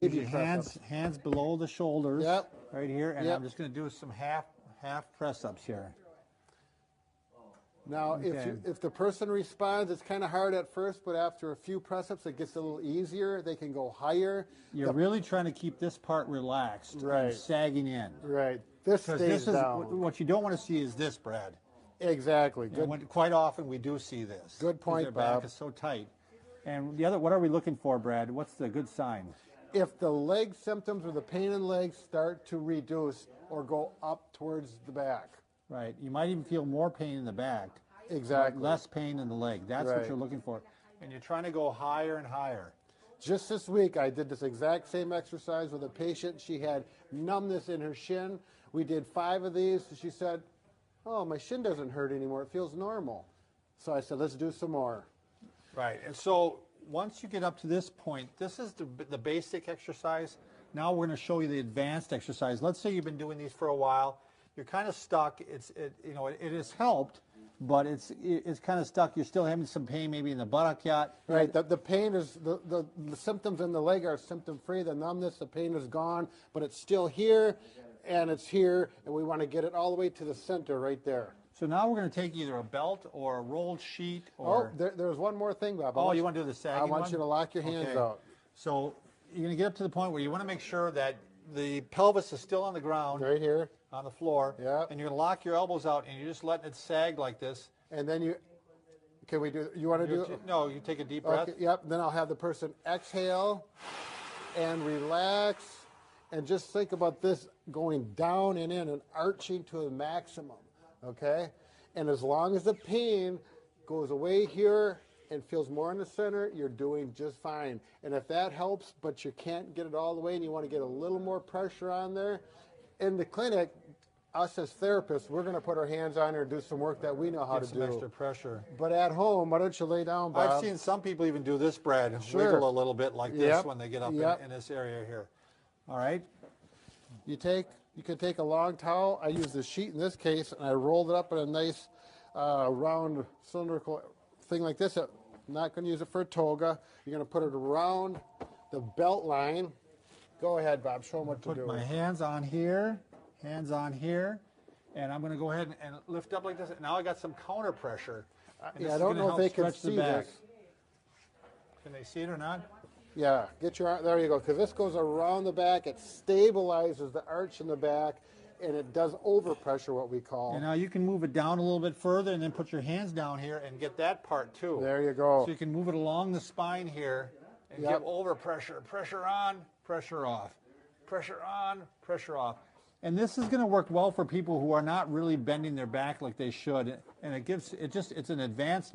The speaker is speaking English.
Use your hands below the shoulders, Yep. right here, and Yep. I'm just going to do some half press-ups here. Now, Okay. if the person responds, it's kind of hard at first, but after a few press-ups, it gets a little easier. They can go higher. You're really trying to keep this part relaxed Right. and sagging in. Right. This Because stays this is down. what you don't want to see is this, Brad. Exactly. Good. Quite often we do see this. Good 'cause point, their back Bob. is so tight. And the other, what are we looking for, Brad? What's the good sign? If the leg symptoms or the pain in legs start to reduce or go up towards the back. Right. You might even feel more pain in the back. Exactly. Less pain in the leg. That's what Right. you're looking for. And you're trying to go higher and higher. Just this week, I did this exact same exercise with a patient. She had numbness in her shin. We did 5 of these. She said, "Oh, my shin doesn't hurt anymore. It feels normal." So I said, "Let's do some more." Right. And so once you get up to this point, this is the basic exercise. Now we're going to show you the advanced exercise. Let's say you've been doing these for a while. You're kind of stuck. It has helped, but it's kind of stuck. You're still having some pain maybe in the buttock yet. Right. The pain is, the symptoms in the leg are symptom-free. The numbness, the pain is gone, but it's still here, and it's here, and we want to get it all the way to the center right there. So now we're going to take either a belt or a rolled sheet or... Oh, there's one more thing, Bob. Oh, you want to do the sagging one? I want you to lock your hands out. So you're going to get up to the point where you want to make sure that the pelvis is still on the ground. Right here. On the floor. Yeah. And you're going to lock your elbows out and you're just letting it sag like this. And then you want to do... No, you take a deep breath. Okay, yep, then I'll have the person exhale and relax and just think about this going down and in and arching to a maximum, okay? And as long as the pain goes away here and feels more in the center, you're doing just fine. And if that helps, but you can't get it all the way and you want to get a little more pressure on there, in the clinic, us as therapists, we're going to put our hands on her and do some work that we know how to do. Some extra pressure. But at home, why don't you lay down, Bob? I've seen some people even do this, Brad, wiggle a little bit like this when they get up in this area here. All right? You can take a long towel. I use the sheet in this case, and I rolled it up in a nice round cylindrical thing like this. I'm not going to use it for a toga. You're going to put it around the belt line. Go ahead, Bob. Show them what to do. Put my hands on here, and I'm going to go ahead and lift up like this. Now I got some counter pressure. I don't know if they can see this. Can they see it or not? Yeah, get your arm, there you go, because this goes around the back, it stabilizes the arch in the back, and it does overpressure, what we call. And now you can move it down a little bit further and then put your hands down here and get that part too. There you go. So you can move it along the spine here and give overpressure. Pressure on, pressure off. Pressure on, pressure off. And this is going to work well for people who are not really bending their back like they should. And it's an advanced